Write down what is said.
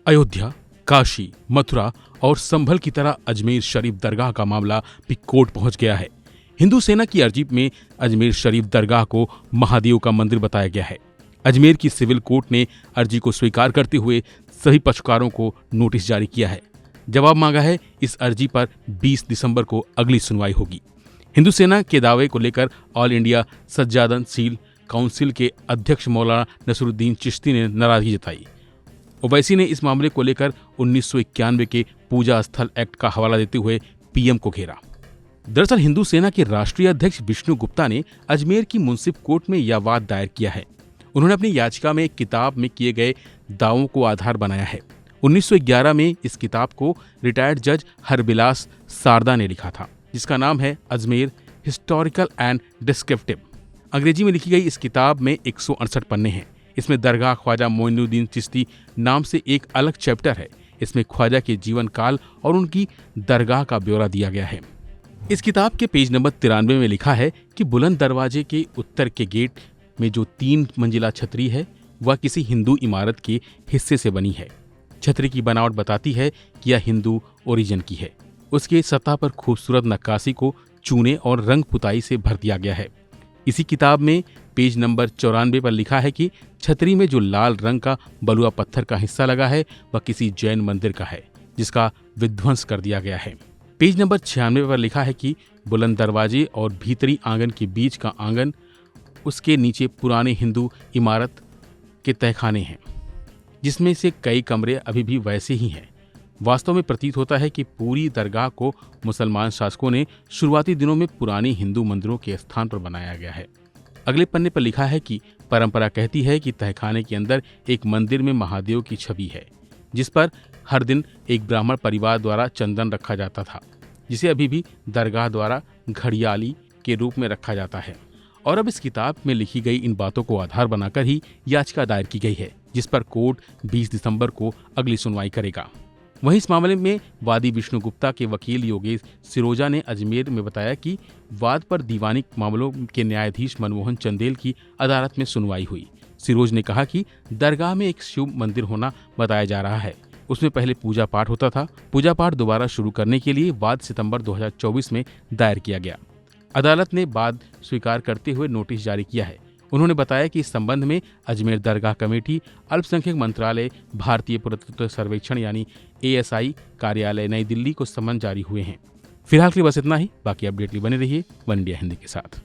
अयोध्या, काशी, मथुरा और संभल की तरह अजमेर शरीफ दरगाह का मामला भी कोर्ट पहुंच गया है। हिंदू सेना की अर्जी में अजमेर शरीफ दरगाह को महादेव का मंदिर बताया गया है। अजमेर की सिविल कोर्ट ने अर्जी को स्वीकार करते हुए सभी पक्षकारों को नोटिस जारी किया है। जवाब मांगा है। इस अर्जी पर 20 दिसंबर को अगली सुनवाई होगी। हिंदू सेना के दावे को लेकर ऑल इंडिया सज्जादनशील काउंसिल के अध्यक्ष मौलाना नसरुद्दीन चिश्ती ने नाराजगी जताई। ओवैसी ने इस मामले को लेकर 1991 के पूजा स्थल एक्ट का हवाला देते हुए पीएम को घेरा। दरअसल हिंदू सेना के राष्ट्रीय अध्यक्ष विष्णु गुप्ता ने अजमेर की मुंसिफ कोर्ट में यह वाद दायर किया है। उन्होंने अपनी याचिका में एक किताब में किए गए दावों को आधार बनाया है। 1911 में इस किताब को रिटायर्ड जज हरबिलास सारदा ने लिखा था, जिसका नाम है अजमेर हिस्टोरिकल एंड डिस्क्रिप्टिव। अंग्रेजी में लिखी गई इस किताब में 168 पन्ने हैं। इसमें दरगाह ख्वाजा मोइनुद्दीन चिश्ती नाम से एक अलग चैप्टर है। इसमें ख्वाजा के जीवन काल और उनकी दरगाह का ब्यौरा दिया गया है। इस किताब के पेज नंबर 93 में लिखा है कि बुलंद दरवाजे के उत्तर के गेट में जो 3 मंजिला छतरी है वह किसी हिंदू इमारत के हिस्से से बनी है। छतरी की बनावट बताती है कि यह हिंदू ओरिजिन की है। उसके सतह पर खूबसूरत नक्काशी को चूने और रंग पुताई से भर दिया गया है। इसी किताब में पेज नंबर 94 पर लिखा है कि छतरी में जो लाल रंग का बलुआ पत्थर का हिस्सा लगा है वह किसी जैन मंदिर का है, जिसका विध्वंस कर दिया गया है। पेज नंबर 96 पर लिखा है कि बुलंद दरवाजे और भीतरी आंगन के बीच का आंगन, उसके नीचे पुराने हिंदू इमारत के तहखाने हैं, जिसमें से कई कमरे अभी भी वैसे ही हैं। वास्तव में प्रतीत होता है कि पूरी दरगाह को मुसलमान शासकों ने शुरुआती दिनों में पुरानी हिंदू मंदिरों के स्थान पर बनाया गया है। अगले पन्ने पर लिखा है कि परंपरा कहती है कि तहखाने के अंदर एक मंदिर में महादेव की छवि है, जिस पर हर दिन एक ब्राह्मण परिवार द्वारा चंदन रखा जाता था, जिसे अभी भी दरगाह द्वारा घड़ियाली के रूप में रखा जाता है। और अब इस किताब में लिखी गई इन बातों को आधार बनाकर ही याचिका दायर की गई है, जिस पर कोर्ट 20 दिसंबर को अगली सुनवाई करेगा। वहीं इस मामले में वादी विष्णु गुप्ता के वकील योगेश सिरोजा ने अजमेर में बताया कि वाद पर दीवानी मामलों के न्यायाधीश मनमोहन चंदेल की अदालत में सुनवाई हुई। सिरोज ने कहा कि दरगाह में एक शिव मंदिर होना बताया जा रहा है। उसमें पहले पूजा पाठ होता था। पूजा पाठ दोबारा शुरू करने के लिए वाद सितंबर 2024 में दायर किया गया। अदालत ने वाद स्वीकार करते हुए नोटिस जारी किया है। उन्होंने बताया कि इस संबंध में अजमेर दरगाह कमेटी, अल्पसंख्यक मंत्रालय, भारतीय पुरातत्व सर्वेक्षण यानी ASI कार्यालय नई दिल्ली को समन जारी हुए हैं। फिलहाल के लिए बस इतना ही। बाकी अपडेट लिए बने रहिए वन इंडिया हिंदी के साथ।